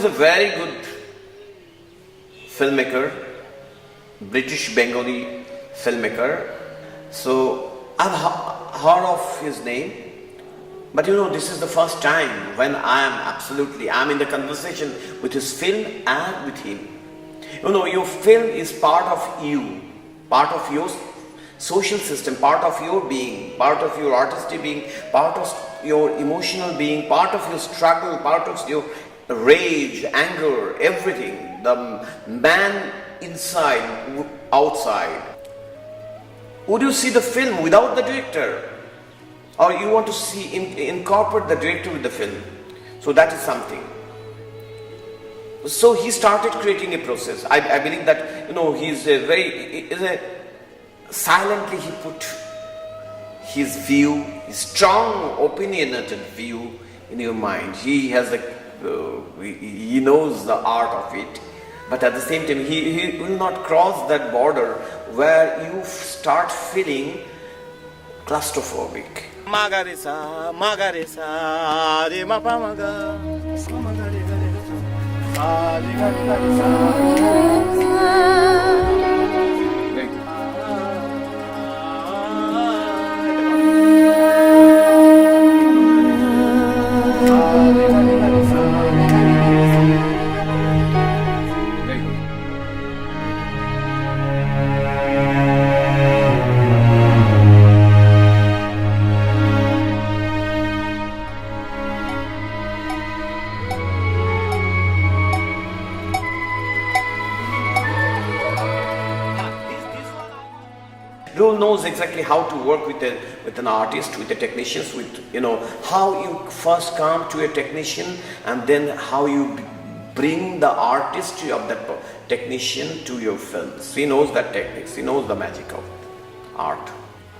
is a very good filmmaker, British Bengali filmmaker. So I've heard of his name. But this is the first time when I'm in the conversation with his film and with him. Your film is part of you, part of your social system, part of your being, part of your artistic being, part of your emotional being, part of your struggle, part of your rage, anger, everything. The man inside, outside. Would you see the film without the director? Or you want to incorporate the director with the film? So that is something. So he started creating a process. I believe that silently he put his view, his strong opinionated view in your mind. He has he knows the art of it, but at the same time he will not cross that border where you start feeling claustrophobic. Magaresa, magaresa, re ma pa maga, sa magare gare sa, re ga gare sa. Ruhul knows exactly how to work with an artist, with the technicians, with how you first come to a technician and then how you bring the artistry of that technician to your films. He knows that techniques. He knows the magic of art.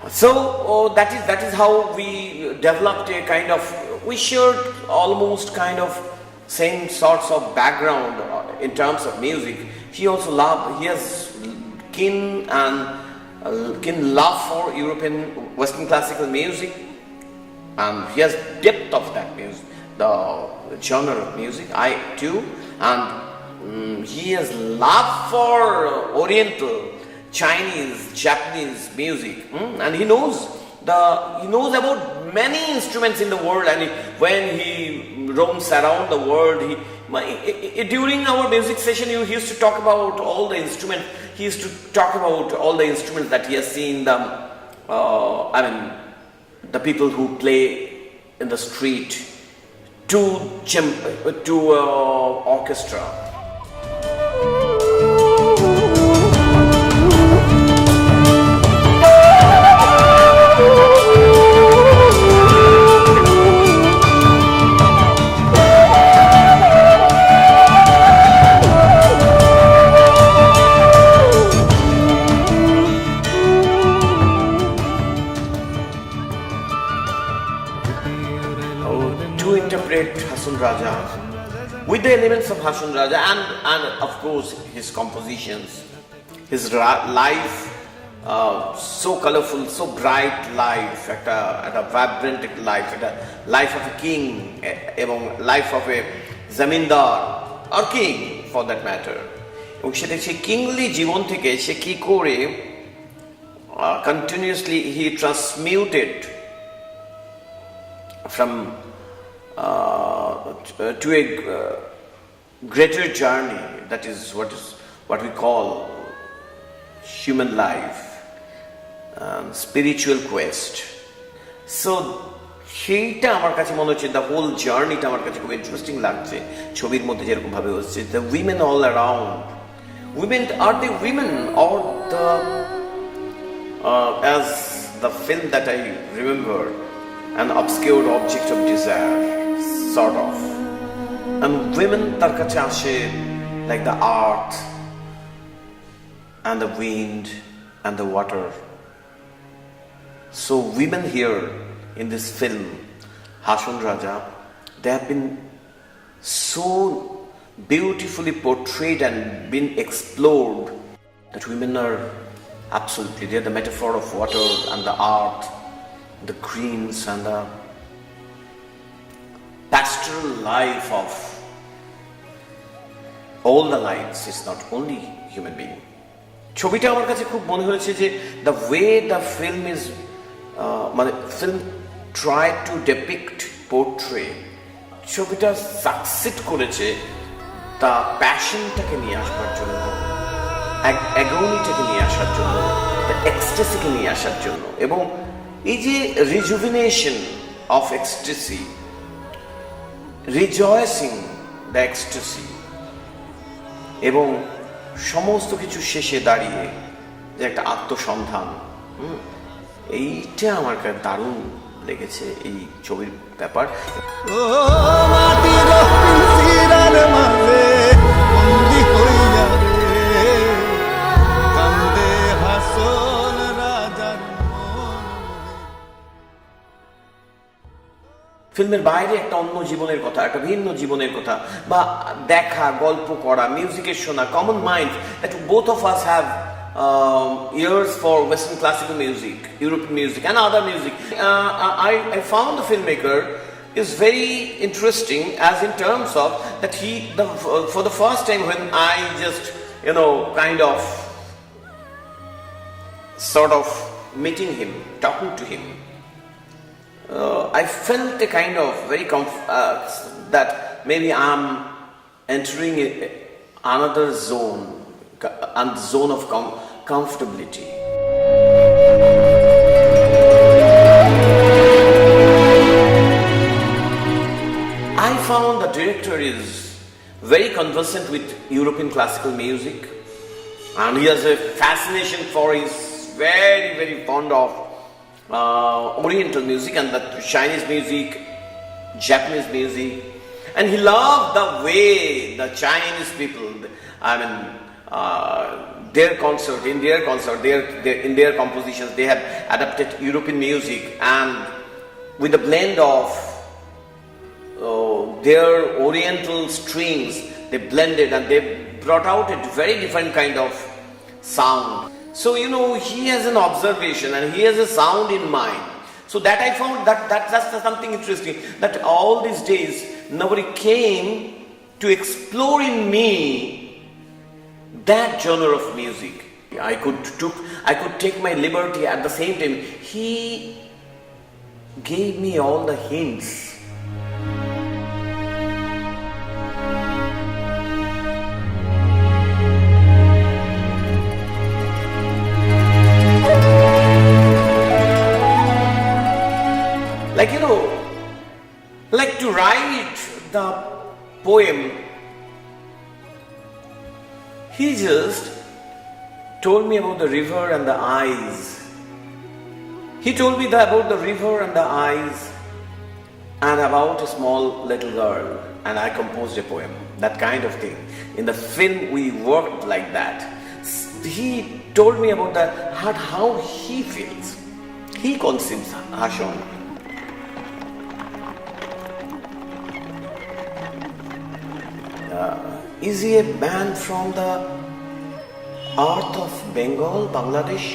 So that is how we developed a kind of. We shared almost kind of same sorts of background in terms of music. He also loved. He has keen love for European Western classical music, and he has depth of that music, the genre of music. I too, and he has love for Oriental, Chinese, Japanese music, and he knows about many instruments in the world. And when he roams around the world, during our music session, he used to talk about all the instruments. He used to talk about all the instruments that he has seen. The people who play in the street to orchestra. To interpret Hason Raja with the elements of Hason Raja and of course his compositions, his life, so colorful, so bright life, at a vibrant life, at a life of a king, life of a zamindar or king for that matter. এবং সেটা সে কিংলি জীবন থেকে সে কি করে continuously he transmuted from to a greater journey, that is what we call human life, spiritual quest. So সেইটা আমার কাছে মনে হচ্ছে the whole journeyটা আমার কাছে খুব ইন্টারেস্টিং লাগছে ছবির মধ্যে যেরকম ভাবে হচ্ছে the women all around. Women, are they women or the as the film that I remember, an obscured object of desire, sort of. And women তার কাছে আসে like the earth and the wind and the water. So women here in this film, Hason Raja, they have been so beautifully portrayed and been explored that women are absolutely, they are the metaphor of water and the earth, the greens and the pastoral life of all the lives, it's not only human being. ছবিটা আমার কাছে খুব মনে হয়েছে যে the way the film is মানে film tried to depict, portray, ছবিটা succeed করেছে তা প্যাশনটাকে নিয়ে আসবার জন্য, অ্যাগনিটাকে নিয়ে আসার জন্য, এক্সটেসিকে নিয়ে আসার জন্য, এবং এই যে rejuvenation of ecstasy, rejoicing the ecstasy, এবং সমস্ত কিছু শেষে দাঁড়িয়ে যে একটা আত্মসন্ধান, এইটা আমার কাছে দারুণ লেগেছে এই ছবির ব্যাপার। ফিল্মের বাইরে একটা অন্য জীবনের কথা, একটা ভিন্ন জীবনের কথা, বা দেখা, গল্প করা, মিউজিকের শোনা, common mind, that both of us have ears for Western classical music, European music and other music. I found the filmmaker is very interesting, as in terms of that for the first time when I just kind of sort of meeting him, talking to him, I felt a kind of very that maybe I'm entering another zone, and zone of comfortability. I found the director is very conversant with European classical music, and he has a fascination for his very, very fond of Oriental music and the Chinese music, Japanese music, and he loved the way the Chinese people, in their compositions, they have adapted European music, and with a blend of their Oriental strings, they blended and they brought out a very different kind of sound. So he has an observation and he has a sound in mind. So that I found that's something interesting, that all these days nobody came to explore in me that genre of music. I could take my liberty. At the same time, he gave me all the hints. Like to write the poem, he just told me about the river and the eyes. He told me about the river and the eyes and about a small little girl, and I composed a poem, that kind of thing. In the film we worked like that. He told me about how he feels. He conceives Hason. Is he a man from the earth of Bengal, Bangladesh?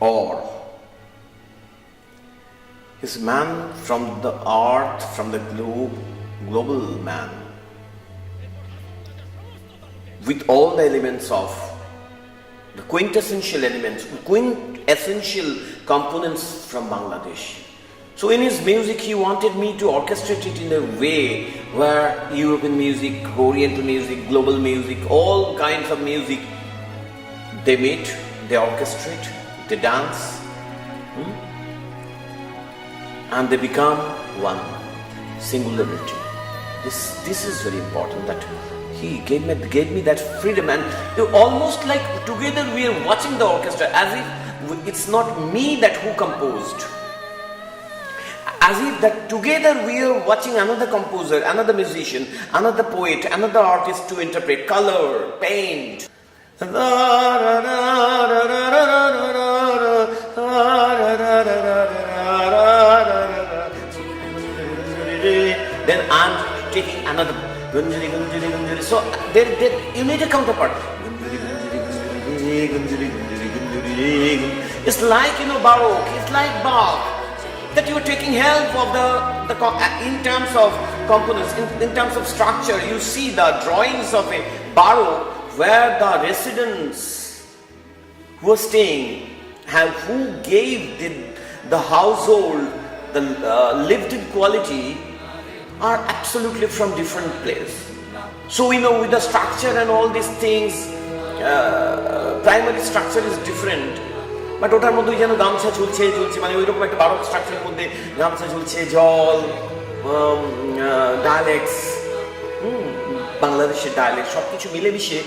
Or is man from the earth, from the global man, with all the elements of the quintessential components from Bangladesh? So in his music, he wanted me to orchestrate it in a way where European music, Oriental music, global music, all kinds of music, they meet, they orchestrate, they dance, and they become one, singularity. This is very important, that he gave me that freedom, and almost like together we are watching the orchestra, as if it's not me who composed. As if that together we are watching another composer, another musician, another poet, another artist to interpret, color, paint. Then I'm taking another. So you need a counterpart. It's like Baroque, it's like Bach. that you are taking help of in terms of components, in terms of structure. You see the drawings of a borough where the residents who are staying and who gave the household the lived-in quality are absolutely from different place. So we know with the structure and all these things, primary structure is different, but ওটার মধ্যে যেন গামছা ঝুলছে মানে ওইরকম একটা বারক স্ট্রাকচারের মধ্যে গামছা ঝুলছে, জল, ডায়ালেক্টস, বাংলাদেশের ডায়ালেক্ট সবকিছু মিলেমিশে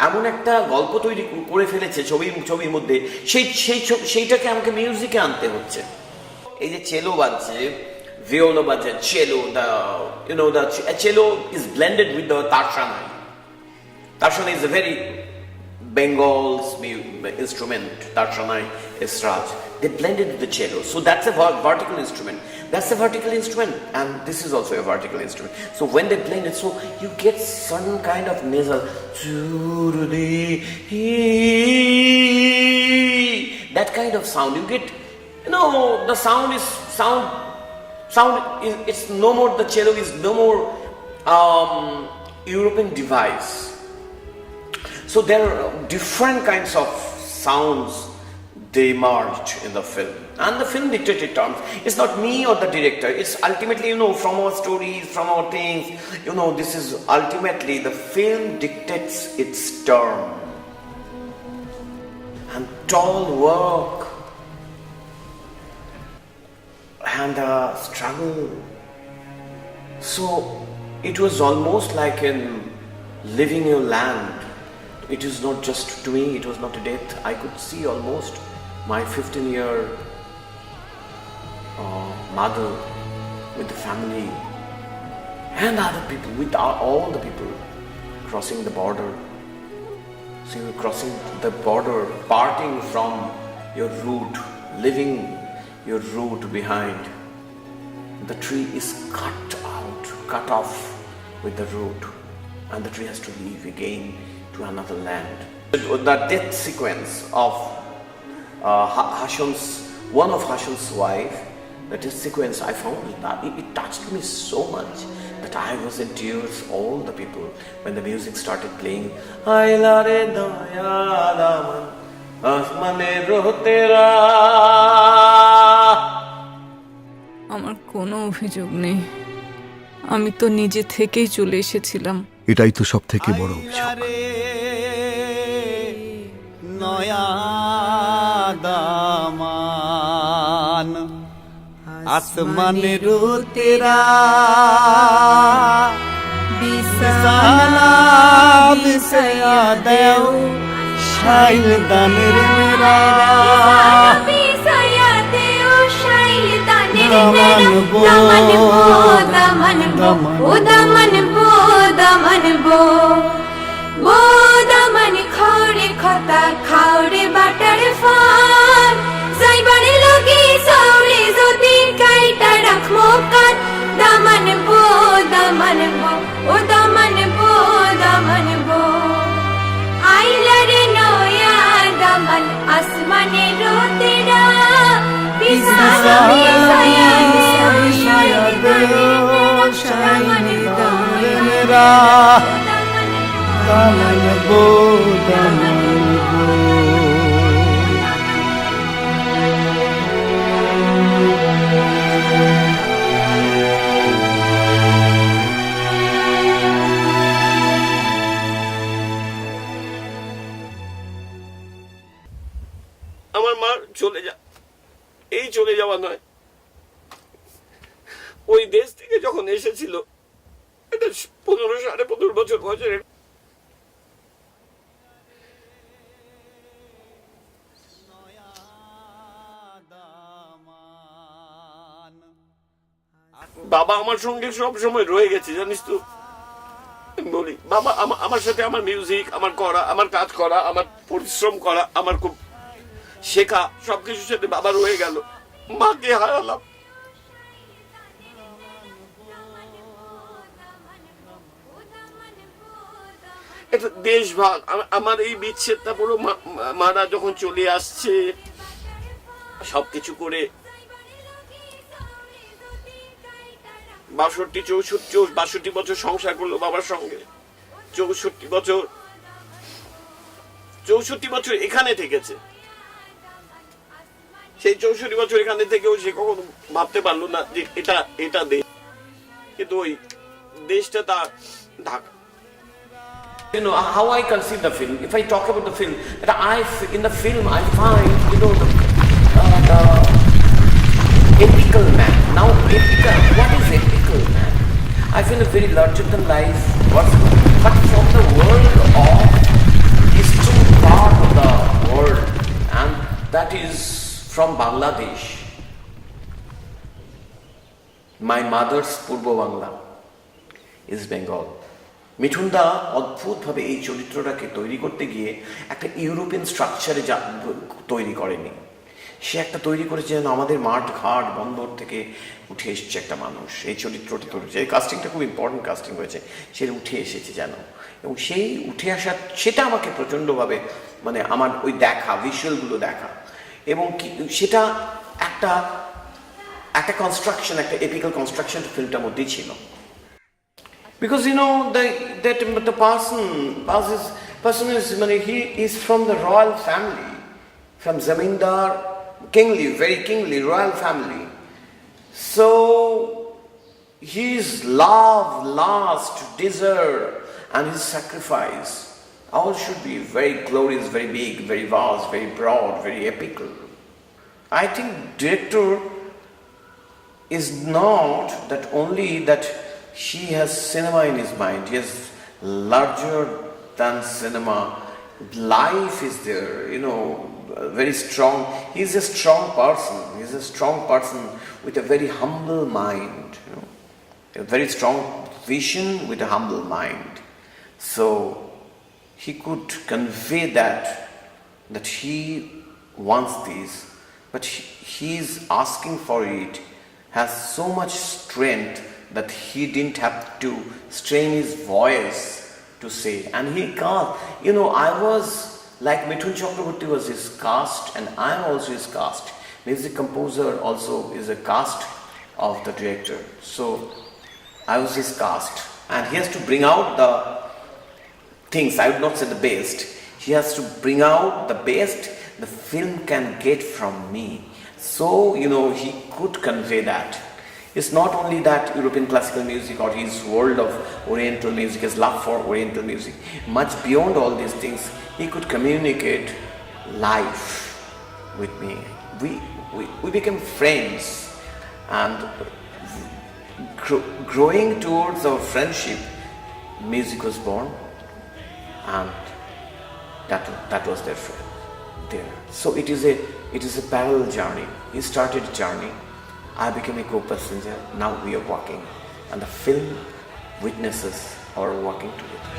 এমন একটা গল্প তৈরি করে ফেলেছে ছবির মধ্যে, সেইটাকে আমাকে মিউজিকে আনতে হচ্ছে। এই যে চেলো বাজছে, viola বাজছে, cello, the cello is blended with the tarshanai. Tarshanai is a very Bengal's instrument, tarshanai, esraj. They blended with the cello, so that's a vertical instrument. That's a vertical instrument, and this is also a vertical instrument. So when they blend it, so you get some kind of nasal, that kind of sound. You get, the sound is it's no more, the cello is no more European device. So there are different kinds of sounds they merged in the film, and the film dictated terms. It's not me or the director, it's ultimately, from our stories, from our things, this is ultimately the film dictates its term. And tall work and struggle. So it was almost like in living your land. It is not just to me, it was not a death. I could see almost my 15-year mother with the family and other people, with all the people crossing the border. So you're crossing the border, parting from your root, living your root behind. The tree is cut off with the root, and the tree has to leave again to another land. The death sequence of one of Hason's wife, the death sequence, I found it touched me so much that I was in tears. All the people, when the music started playing, আমার কোনো অভিযোগ নেই, আমি তো নিজে থেকেই চলে এসেছিলাম। এটাই তো সব থেকে বড় অভিযোগ। নয়া দামান আসমানের তেরা বিসালা বিসয়া দেও শাইল দানের মেরা বিসয়া দেও শাইল দানের মেরা দামন বো ও দামন বো দামন বো বো দামন খড়ে খতা খাওরে বাটার ফান যাইবারে লগি সৌরে যদি কাইটা রাখমো কাট দামন বো ও দামন বো আইলারে নয়া দামন আসমানে রোতেরা বিসালা বিসায়া দে শাইন দামেরা দামন বো আমার মা চলে যাওয়া নয়, ওই দেশ থেকে যখন এসেছিল, এটা 15-15.5 বছর বয়সে, বাবা আমার সঙ্গে সব সময় রয়ে গেছে, জানিস তো। বলি বাবা আমার সাথে, আমার মিউজিক, আমার করা, আমার কাজ করা, আমার পরিশ্রম করা, আমার খুব শেখা, সবকিছুর সাথে বাবা রয়ে গেল। মাকে হারালাম। একটা দেশভাগ, আমার এই বিচ্ছেদটা পুরো মারা যখন চলে আসছে, সবকিছু করে 62 বছর সংসার করলো বাবার সঙ্গে, 64 বছর এখানে থেকেছে। সেই 64 বছর এখানে থেকেও সে কখনো ভাবতে পারলো না যে এটা দেশ, কিন্তু ওই দেশটা তার Dhaka. You know how I conceive the film. If I talk about the film, that in the film I find, you know, the epical man. Now, what is epical man? I feel a very larger than life, but from the world of eastern part of the world, and that is from Bangladesh. My mother's Purbo Bangla is Bengal. মিঠুনদা অদ্ভুতভাবে এই চরিত্রটাকে তৈরি করতে গিয়ে একটা European স্ট্রাকচারে তৈরি করেনি। সে একটা তৈরি করেছে যেন আমাদের মাঠ ঘাট বন্দর থেকে উঠে এসছে একটা মানুষ। এই চরিত্রটা তৈরি হয়েছে, এই কাস্টিংটা খুব ইম্পর্টেন্ট কাস্টিং হয়েছে, সে উঠে এসেছে যেন, এবং সেই উঠে আসা সেটা আমাকে প্রচণ্ডভাবে মানে আমার ওই দেখা ভিজুয়ালগুলো দেখা, এবং সেটা একটা কনস্ট্রাকশন, একটা এপিক্যাল কনস্ট্রাকশন ফিল্মটার মধ্যেই ছিল। Because you know the person is he is from the royal family, from zamindar, very kingly royal family. So his love, lust, desire, and his sacrifice all should be very glorious, very big, very vast, very broad, very epical. I think director is not that only that he has cinema in his mind. He has larger than cinema. Life is there, you know, very strong. He's a strong person. He's a strong person with a very humble mind, you know, a very strong vision with a humble mind. So he could convey that he wants this, but he is asking for it, has so much strength that he didn't have to strain his voice to say. And he can't, you know, I was like Mithun Chakraborty was his caste, and I am also his caste. Music composer also is a caste of the director. So I was his caste, and he has to bring out the things, I would not say the best, he has to bring out the best the film can get from me. So, you know, he could convey that. It's not only that European classical music or his world of Oriental music, his love for Oriental music. Much beyond all these things, he could communicate life with me. We became friends, and growing towards our friendship, music was born, and that was there. So it is a parallel journey. He started a journey. I became a co-passenger. Now we are walking, and the film witnesses our walking together.